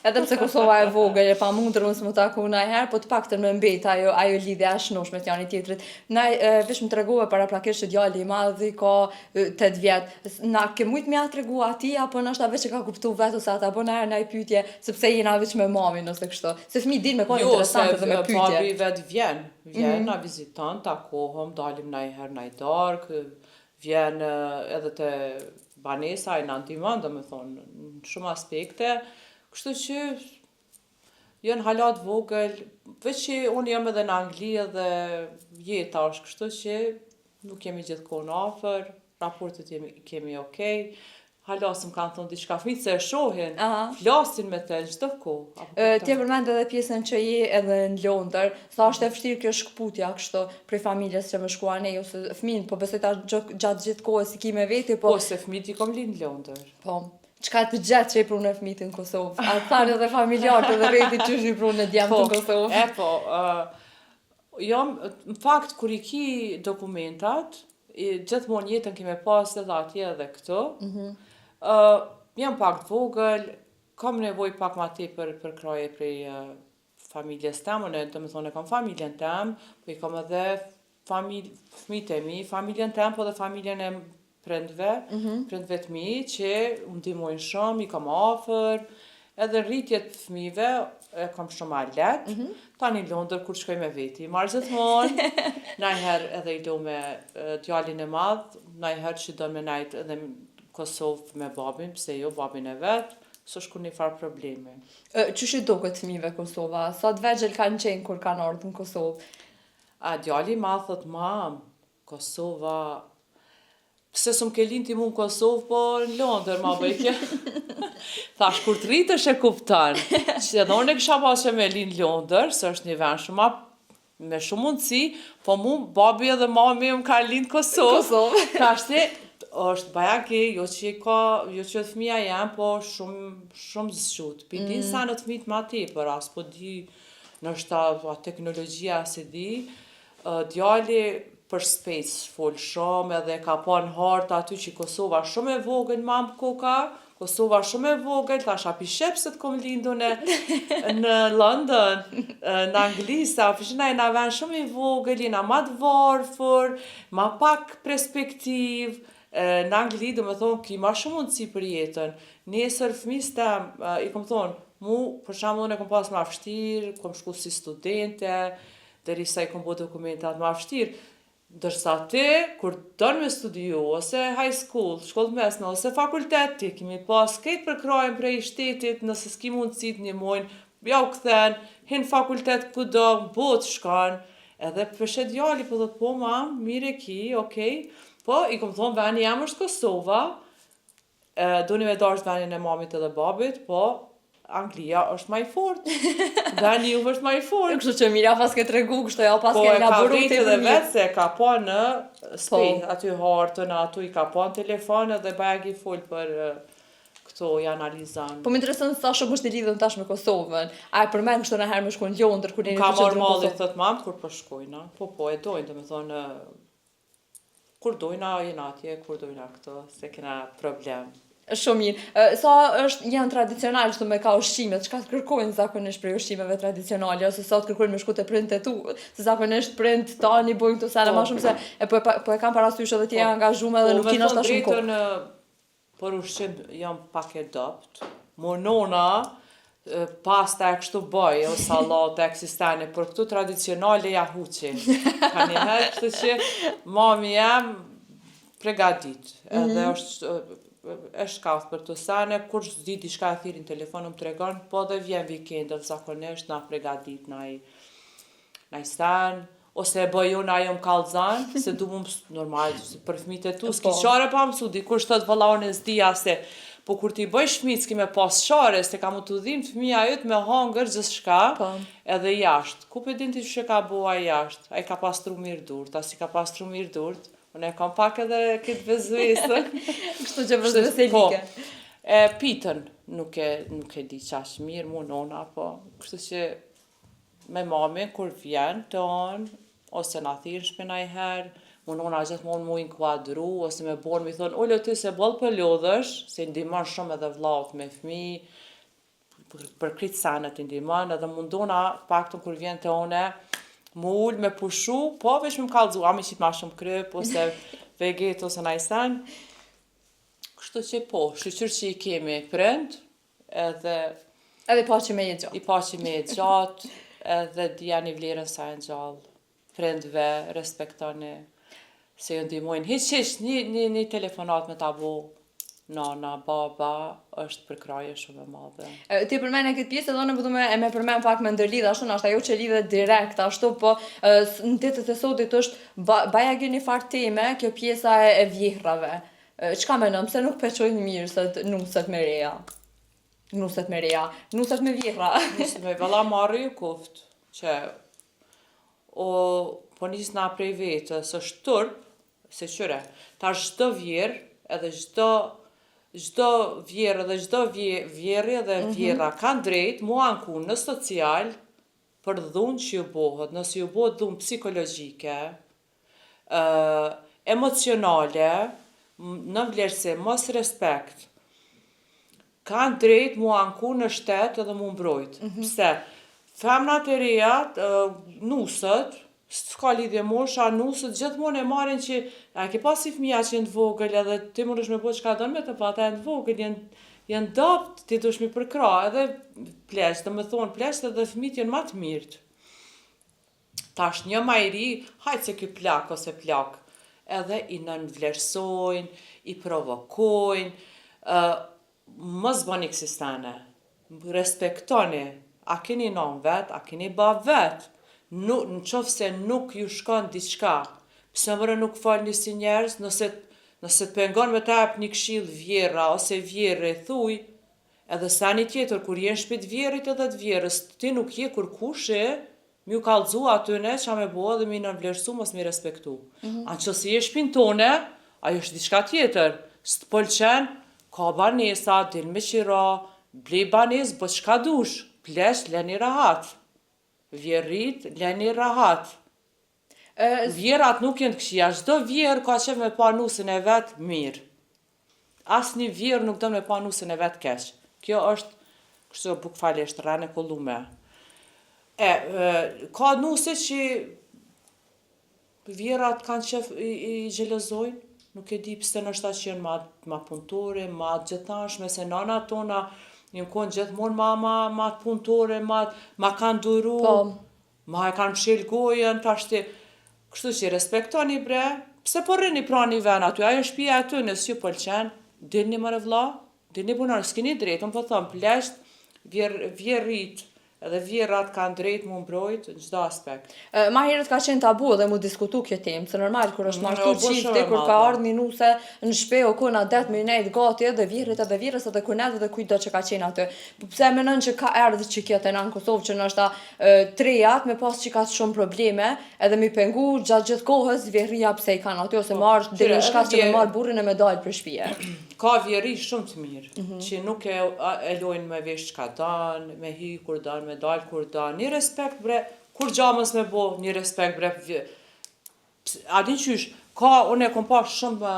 Edhe pse Kosova e vogël, e pamundër unë s'mu taku najherë, po të paktën më mbet ajo lidhja e shnoshme të njëri tjetrit. Na veç më tregove paraprakisht që djali i madhi ka 8 vjet. Na ke mujt me ja tregu atij apo ndoshta veç e ka kuptu vetë ose ata bën herë ndaj pyetje, sepse jena veç me mamin ose kështu. Se fëmijë din me kon interesante dhe me pyetje. Jo, se papi vet vjen na viziton, takohom, dalim ndonjëherë ndaj darkë, vjen edhe te banesa i na ndihmon, domethënë, në shumë aspekte. Kështu që janë halat vogël, veç që unë jam edhe në Angli edhe jeta është, kështu që nuk jemi gjithkohë afër, raportet kemi okej. Halasëm kanë thonë diçka, fëmijët se e shohin, flasin me të çdo kohë. Ti e përmend edhe pjesën që je edhe në Londër, sa është e vështirë kjo shkputja kështu prej familjes që më shkuan ose fëmijën, po besoj ta gjatë gjithë kohës i ki me veti, po se fëmijët i kom lind në Londër. Po. Çka të gjatë që i prunë e fëmijët në Kosovë? A thanë edhe familjarët edhe rreti që i prunë e djemë në Kosovë? Jam, në fakt, kur i ki dokumentat, gjithmonë jetën kime pas edhe atje edhe këto, jam pak të vogël, kam nevoj pak ma tepër për kraje prej familjes temë, do me thonë e kam familjen temë, po i kam edhe fëmijët e mi, familjen temë, po dhe familjen e prindve të mi, që unë ndihmojnë shumë, i kam afër, edhe rritjet fëmijëve e kam shumë ma let, tani në Londër kur shkoj me veti, marrë gjithmonë, najherë edhe i do me djalin e madh, najherë që do me najt edhe Kosovë me babin, pse jo babin e vetë, s'është kur një farë probleme. Qysh i do këtë fëmijëve Kosova? Sa të vegjël kanë qenë kur kanë ardhur në Kosovë? Djali i madh thot, mam, Kosova, pse s'm ke lind ti mu në Kosovë, po në Londër, ma bëjke. Thash, kur të rritësh e kuptan, që edhe unë e kisha pas që me lind në Londër, së është një vend shumë me shumë mundësi, po mu, babi edhe mami më ka lind Kosovë. Thash ti, është bajaki, jo që fëmija jam, po shumë zëshut. Pidin sa në të fëmijët ma tepër, as po di, nështë teknologjia se di, djali për space fol shumë edhe ka pa në hartë aty që Kosova shumë e vogël mamë koka, Kosova shumë e vogël, thash api shep se të kom lindu në London, në Anglisa, përshina e na vend shumë i vogël, jena ma të varfër, ma pak perspektiv, Në Angli, do me thonë, ki ma shumë mundësi për jetën. Nesër fëmijës tem, i kom thonë, mu, për shembull, unë e kom pas ma vështirë, kom shku si studente, derisa i kom bo dokumentat ma vështirë. Ndërsa ti, kur don me studiu, ose high school, shkollë mesme, ose fakultet, ti kemi pas këtë përkrajën prej shtetit, nëse s'ki mundësi të njëmojnë, ja u kthen, hin fakultet kudo, botë shkan, edhe përshet djali, po dhëtë po mam, mire ki, okej, po i kom thonë veni jam është Kosova, doni me dasht venin e mamit edhe babit, po Anglia është ma i fort, veni ju është ma i fort. Kështu që Mira pas ke tregu, kështu ja pas Po ke e ka laboru vritë të edhe mirë. vetë se ka pa në spej, aty hartën, aty i ka pa në telefon edhe bajag i full për këto i analizan. Po më intereson sa shumë është i lidhën tash me Kosovën. A e përmend kështu në herë me shkon Londër kur jeni Ka të qëndruar në marrë malli, Kosovë? thot mamë, kur po shkojna. Po, e dojnë, do me thonë, kur dojna, jena atje, kur dojna këto, se kena problem. Shumë mirë. Sa janë tradicional kështu me ka ushqimet, çka të kërkojnë zakonisht prej ushqimeve tradicionale ose sa të kërkojnë me shku te printet tu, se zakonisht print tani bojnë këto sene më shumë se po e kanë parasysh edhe ti janë angazhuar edhe nuk kina ashta shumë kohë. Për ushqim jam pak e dopt. Monona, pasta e kështu bëj, o salate eksistene, për këtu tradicionale ja huqi. Ka njëherë, kështu që mami jam pregadit, edhe është shkath për të sene, kur s'di diçka e thirin telefonëm të regon, po dhe vjen weekendët zakonisht, na pregadit, na i sen, ose e bëj unë ajo më kalzan, se du mu normal, për fëmijët e tu, s'ki qare pa mësu, dikur shtot valla unë e s'dija se, po kur ti bëj shmit, s'ki me pas qare, se ka mu të dhim të fëmija jët me hangër gjithë shka, edhe jashtë. Ku për din ti që ka bua jashtë? A i ka pastru mirë durt, as i ka pastru mirë durt, unë e kam pak edhe këtë vezuesën. Kështu që vezuese like. Pitën nuk e di qash mirë, mu nona, po. Kështu që me mami, kur vjen të onë, ose na thirë shpina i herë, mu nona gjithmonë mu inkuadru, ose me borë mi thonë, ullë ty se bolë për lodhësh, se ndimon shumë edhe vllaut me fmi, për kritë sanet ndimon, edhe mundona pak të kur vjen të one, mu ullë me pushu, po veç me më kallëzu, a me qitë ma shumë kryp, ose veget, ose na i sen. Kështu që po, shqyqyr që i kemi prind, edhe i pa që me e gjatë. I pa që me e gjatë, edhe dhja një vlerën sa e në gjallë. Prindve, respektoni, se ju ndihmojnë. Hiq, një telefonat me ta bo, nana, baba, është përkraje shumë e madhe. Ti përmend e këtë pjesë, edhe unë po me përmend pak me ndërlidh ashtu, është ajo që lidhet direkt ashtu, po në ditët e sotit është baja gjë një farë teme, kjo pjesa e vjehrave. Çka mendon, pse nuk peçojnë mirë se nuset me reja? Nuset me reja, nuset me vjehra. Nuset me valla marrë ju kuft, që po nisna prej vetës, është turp, se qyre, ta çdo vjerë, edhe çdo vjerë edhe çdo vjerë edhe vjera kanë drejt mu anku në social për dhunë që ju bohet, nëse ju bohet dhunë psikologjike, emocionale, në vlerësim, mos respekt, kanë drejt mu anku në shtet edhe mu mbrojt. Pse? Femnat e reja nusët, s'ka lidhje mosha, nusët gjithmonë e marrin që a ke pas si fëmija që jenë të vogël edhe ti mundesh me bo çka don me të pa ata janë të vogël, janë dopt, ti dush mi përkra, edhe pleq, do me thonë pleq edhe fëmijët janë ma të mirët. Tash një ma i ri, hajtë se ky plak ose plak, edhe i nënvlerësojnë, i provokojnë, mos bëni kësistane, respektoni, a keni non vet, a keni ba vet, në qofë se nuk ju shkon diçka, pse mëre nuk falni si njerëz, nëse të pengon me ta jep një këshill vjera ose vjerë thuj, edhe sa një tjetër, kur jenë shpit vjerit edhe të vjerës, ti nuk je kur kushi, mi u kallëzu atyne qa me bo dhe mi nënvlerësu, mos mi respektu. Anë që si je shpin tone, ajo është diçka tjetër, s'të pëlqen, ka banesa, dil me qira, blej banes, bë qka dush, plesh, leni rahat. Vjerrit, leni rahat. Vjerat nuk jenë të këshia, çdo vjerë ka qef me pa nusën e vetë mirë. Asë një vjerë nuk do me pa nusën e vetë keq. Kjo është, kështu bukfalisht, rane kollume. Ka nuse që vjerat kanë qef i gjelozojnë, Nuk e di pse nështë që janë ma punëtore, ma gjithanshme, se nana tona një konë gjithmonë ma punëtore, ma kanë duru, Po, ma e kanë mshil gojën, tashti, kështu që respektoni bre, pse po rrini pranë një ven aty, ajo shtëpia aty nësë ju pëlqen, dilni mëre vlla, dilni punar, s'kini drejt, unë po thëmë, plesht, vjerrit, edhe vjerrat kanë drejt mu mbrojt në çdo aspekt. Ma herët ka qenë tabu edhe mu diskutu kjo temë, se normal kur është martu po shumë çifti, e kur madhe. ka ardhur minuse në shtëpi o kona det me nejt gati edhe vjerrit edhe vjerës edhe kunet edhe kujdo që ka qenë aty. Po pse mendon që ka erdhë që kjo te na në Kosovë që nështë trejat me pas që ka shumë probleme edhe mi pengu gjatë gjithë kohës vjerria pse i kanë aty ose marrë deri në shkas që me marrë burrin e me dalë për shtëpie. Ka vjeri shumë të mirë, që nuk e lojnë me vesh çka dan, me hy kur dan, me dal kur dan. Një respekt bre, kur gjamës me bo, një respekt bre. A din qysh, unë e kom pa shumë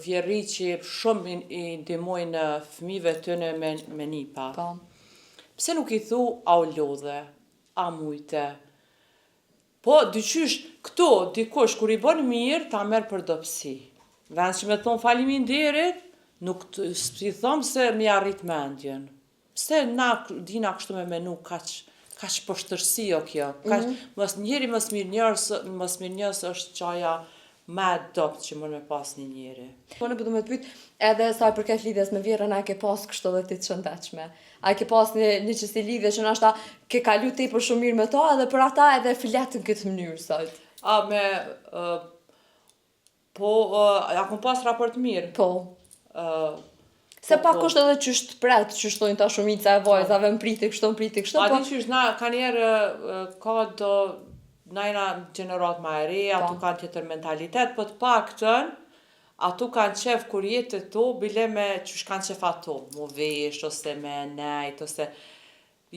vjeri që shumë i ndihmojnë fëmijëve tëne me nipa. Po. Pse nuk i thu, a u lodhe, a mujte. Po, dyqysh, këto, dikush, kur i bën mirë, ta merr për dobësi. Vend që me thonë faleminderit, nuk i thomë se mi arrit mendjen. Pse na dina kështu me menu kaq poshtërsi o kjo. Njeri mos mirë njës është qaja me dopt që mund me pas një njeri. Po në përdu me të pyt, edhe sa i përket lidhjes me vjerën, a ke pas kështu dhe ti të shëndechme? A ke pas një qësi lidhje që nashta ke kalu te për shumë mirë me ta, edhe për ata edhe filetën këtë mënyrë, sot? A kom pas raport mirë? Po. Se pak është edhe qysht pret, që shtojnë ta shumica e vajzave, më priti kështu, A di qysh, na ka njerë ka do najna gjenerat ma e re, atu kanë tjetër mentalitet, po të paktën, atu kanë qef kur jetë to, bile me qysh kanë qef ato, mu vesh, ose me nejt, ose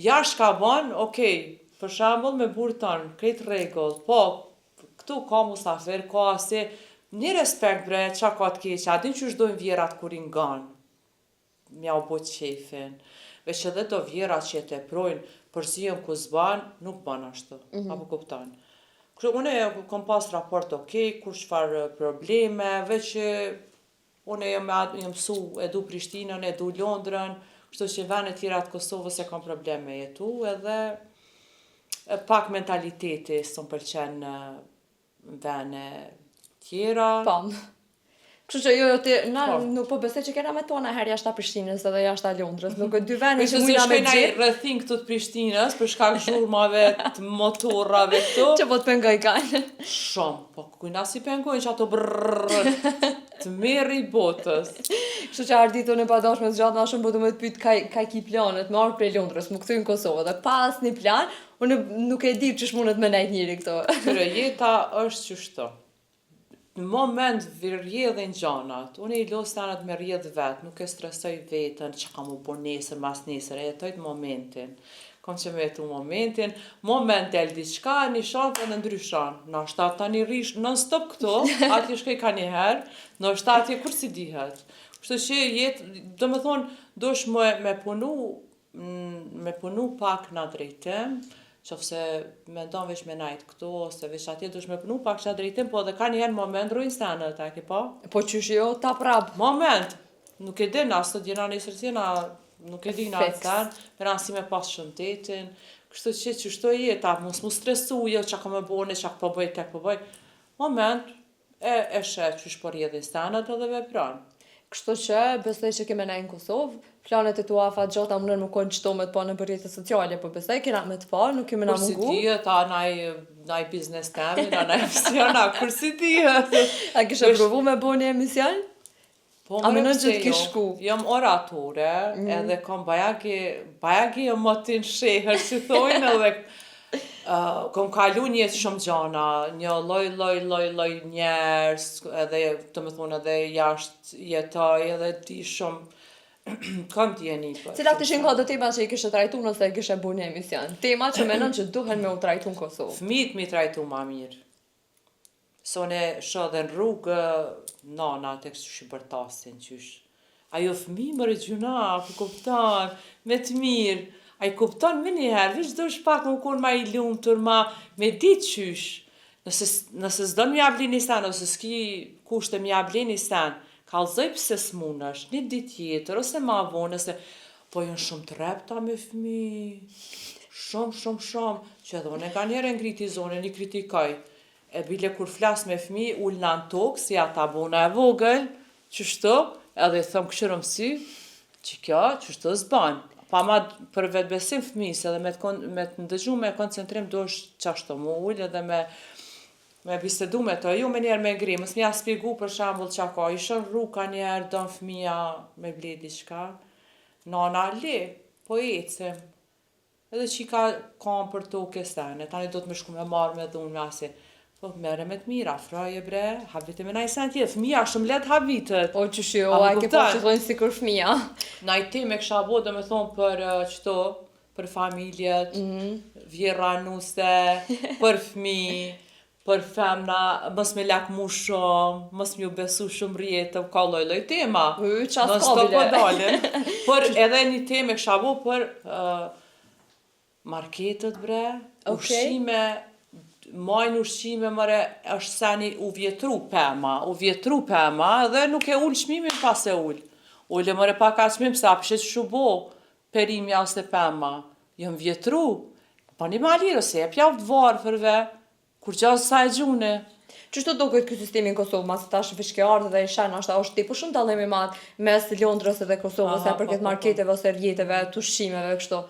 jashtë ka bon, okej, për shambull me burë tonë, krejt regull, po, këtu ka musafir, ka asi, një respekt bre, qa ka të keqe, a din qysh dojnë vjerat kur i nganë, mja u bo qefin, veç edhe do vjerat që e teprojnë, përzijën ku zban, nuk ban ashtu, apo kuptan. Kështu une kom pas raport okej, kur çfar probleme, veç une jam mësu edu Prishtinën, edu Londrën, kështu që vene tjera të Kosovës e kam probleme jetu, edhe pak mentaliteti s'm pëlqen në vene tjera. Pam. Kështu që nuk po besoj që kena me tona herë jashtë Prishtinës edhe jashtë Londrës, nuk e dy vende që mujna me gjithë. Kështu rrethin këtu të Prishtinës, për shkak zhurmave të motorrave këtu. Që po të pengoj kanë. Shumë, po kujna si pengojnë që ato brrrr, të merri botës. Kështu që ardito në padashme të gjatë ma shumë, po të me të pytë ka ki planet, me arë prej Londrës, më këtu në Kosovë, dhe pas një plan, unë nuk e di që shmunët me nejt njëri këto. Tyre, jeta është qështu. Në moment rrjedhin gjanat, unë i los tanët me rrjedh vetë, nuk e stresoj vetën, që kam u bo nesër, mas nesër, e jetojt momentin. Kom që me jetu momentin, moment del diçka, një shantë edhe ndryshan. Në shtatë tani rish non-stop këto, ati shkoj ka njëherë, në shtatë kur si dihet. Kështu që jetë, do me thonë, dosh me punu pak në drejtim, qofse me ndonë veç me najtë këto, ose veç atje dush me punu pak qa drejtim, po dhe ka njëherë moment rrujnë senët, e ke pa? Po qysh jo, ta prap. Moment, nuk e din, asë të djena nesër tjena, nuk e din atë sen, me rënë si me pas shëndetin, kështu që shto jeta, mos mu stresu, jo që ka me bone, që ka po bëj, tek po bëj. Moment, e shet qysh po rjedhin senët edhe vepran. Kështu që besoj që keme nejnë në Kosovë, planet e tua fa gjata mënën më konë qëto me të pa në përjetët sociale, po besoj kena me të pa, nuk keme na mungu. Kur si dihet, a naj biznes temin, a naj emisiona, kur si dihet. A kishe provu me bo një emision? Po a mënën që të kish shku? Jam oratore, edhe kom bajagi e motin shehër, që thojnë edhe kom kalu njëtë shumë gjana, një loj njerës, edhe të më thonë edhe jashtë jetoj, edhe ti shumë, kam tjeni për. Cilat ishin ka do tema që i kishe trajtu nëse i kishe bu një emision? Tema që menon që duhen me u trajtu në Kosovë? Fëmijët mi trajtu ma mirë. Sone shë dhe në rrugë, nana të kështë që bërtasin qysh. Ajo fëmijë më rëgjuna, ku kuptan, me të mirë. A i kupton me njëherë, vish do shpak më kur ma i lumëtur, me ditë qysh. Nëse s'do m'ja bli një sen, ose s'ki kushte m'ja bli një sen, kallzoj pse s'munesh, një ditë tjetër, ose ma vonë, ose po jënë shumë të repta me fëmi, shumë, që edhe unë ka njerë ngriti zonë, një kritikoj, e bile kur flas me fëmi, ullë në tokë, si ata bona e vogël, qështu, edhe i thëmë këshirëm si, që kjo, qështu s'ban. Pa ma për vetë besim fëmis, edhe me të ndëgju me koncentrim do është qashtu mu ullë, edhe me bisedu me të, jo me njerë me ngri, mës mja spjegu për shambull qa ka, ishën rruka njerë, don fëmija me ble diçka, nana le, po ecim, edhe që i ka kam për toke sene, tani do të më shku me marrë me dhunë me asi, po mere me të mira, fraje bre, habite me naj sen tjetë, fëmija shumë let habitet. O që shio, a ke po që thonë si kur fëmija. Na i teme kësha bo dhe me thonë për qëto, për familjet, vjera nuse, për fëmi, për femna, mës me lak mu shumë, mës me ju besu shumë rjetë, ka loj tema. Qa s'kabile. Për edhe një teme kësha bo për marketet bre, ushqime, majnë ushqime mëre është seni u vjetru pema, dhe nuk e ullë shmimin pas e ullë. Ullë mëre pa ka shmim, se apëshet shubo, perimja ose pema. Jëm vjetru, pa një malirë, se e pjavë të varfërve, kur gjazë sa e gjune. Qështu do këtë këtë sistemi në Kosovë, mas ta shfishkeartë dhe i shenë, është tipu shumë dalemi matë mes Londrës edhe Kosovës, e për këtë marketeve ose rjeteve, të ushqimeve, kështu.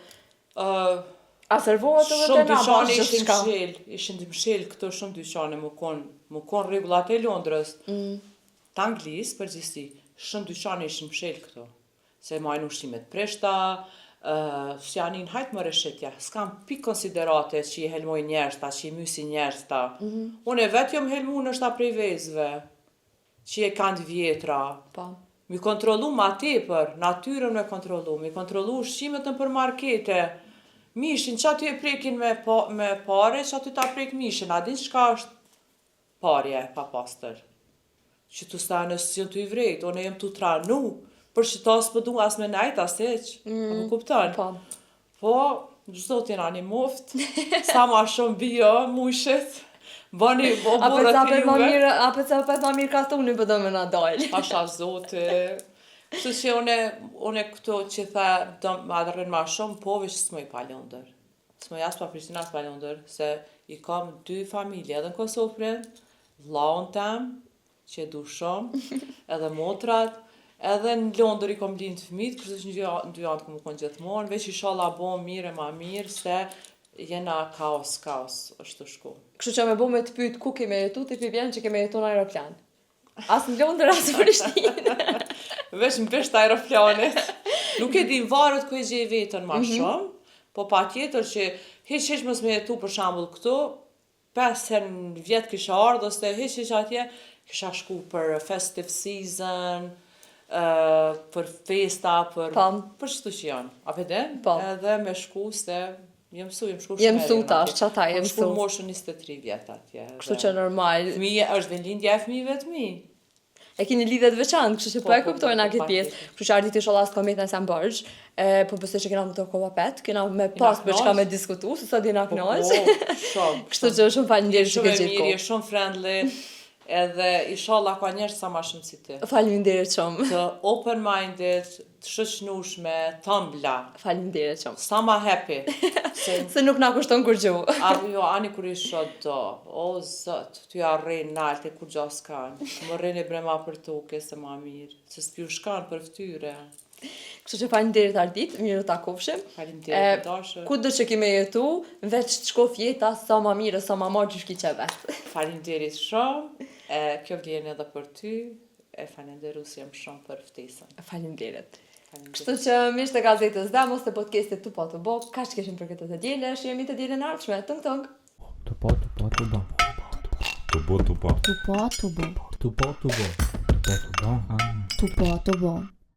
A servohet edhe të na bashkë gjithë shka? Ishin të mshel këto shumë dyqane më konë regullat e Londrës. Të Anglisë, përgjithsi, shumë dyqane ishin mshel këto. Se majnë ushqimet preshta, që janin hajtë më reshetja. S'kam pi konsiderate që i helmoj njerësta, që i mysi njerësta. Unë e vetë jom helmu nështa prej vezve, që i kanë vjetra. Mi kontrolu ma tepër, natyrën me kontrolu, mi kontrolu ushqimet në për markete. Mishin, që aty e prekin me pare, që aty ta prek mishin, a din shka është parje pa pastër. Që të stanë si jënë të i vrejt, one jem të tranu, për që ta së pëdu as me najt, as eq, apo kuptan. Po, gjdo t'jena një moft, sa ma shumë bio, mushet, bani oborët të juve. Ape ca për ma mirë katuni për do me na dojlë. Pasha zote. Kështu që une këto që tha do më adhërën ma shumë, po veç s'moj pa Londër. S'moj as pa Prishtina s'pa Londër, se i kam 2 familje, edhe në Kosovë prind, vllaun tem, që e du shumë, edhe motrat, edhe në Londër i kam lind fëmijët, kështu që në 2 janë këmë konë gjithmonë, veç inshallah bo mirë e ma mirë, se jena kaos, është të shku. Kështu që me bo me të pyet ku keme jetu, ti pi vjen që keme jetu në aeroplan. As në Londër, as në Prishtinë. Veç në pesht aeroplanit. Nuk e di varët ku e gjej vetën ma shumë, po pa tjetër që heq mës me jetu për shambull këtu, 5 herë në vjetë kisha ardhë, ose heq atje, kisha shku për festive season, për festa, për qëtu që janë. A pëden? Edhe me shku se jem shku shumë jem mësu tash, qata jem mësu. Shku moshën 23 vjetë atje. Kështu që normal. Fëmije është vendlindja e fëmijëve të mi. E keni lidhet veçantë, kështu që po e kuptojnë a këtë pjesë. Kështu që ardit i sholas komet në Sambërgj, po besoj që kena më të kova pet, kena me pas për çka me diskutu, se sa dina knaq. Kështu që shumë faleminderit që ke gjithë kohë. Shumë shumë friendly, edhe inshallah ka njerëz sa më shumë si ti. Faleminderit shumë. Të open-minded, të shoqënueshme, të ëmbla. Faleminderit shumë. Sa më happy. Se nuk na kushton kur gju. Jo, ani kur i shoh do. O zot, ty arrin nalte kur gjo s'kan. Më rrin e brema për toke se ma mirë. Se s'pju shkan për ftyre. Kështu që faleminderit Ardit, mirë u takofshim. Faleminderit dashur. Kudo që kime jetu, veç të shkof jeta sa më mirë, sa më marrë gjyshki që vetë. Faleminderit shumë. Kjo vjen edhe për ty. E falenderus jam shumë për ftesën. Faleminderit. Kështu që mish të gazetës Demos të podcastit të po të bo, ka që keshim për këtë të djele, jemi të djele në ardhshme, tëng tëng. Të po të bo. Të po të bo. Të po të bo. Të po të bo. Të po të bo. Të po të bo.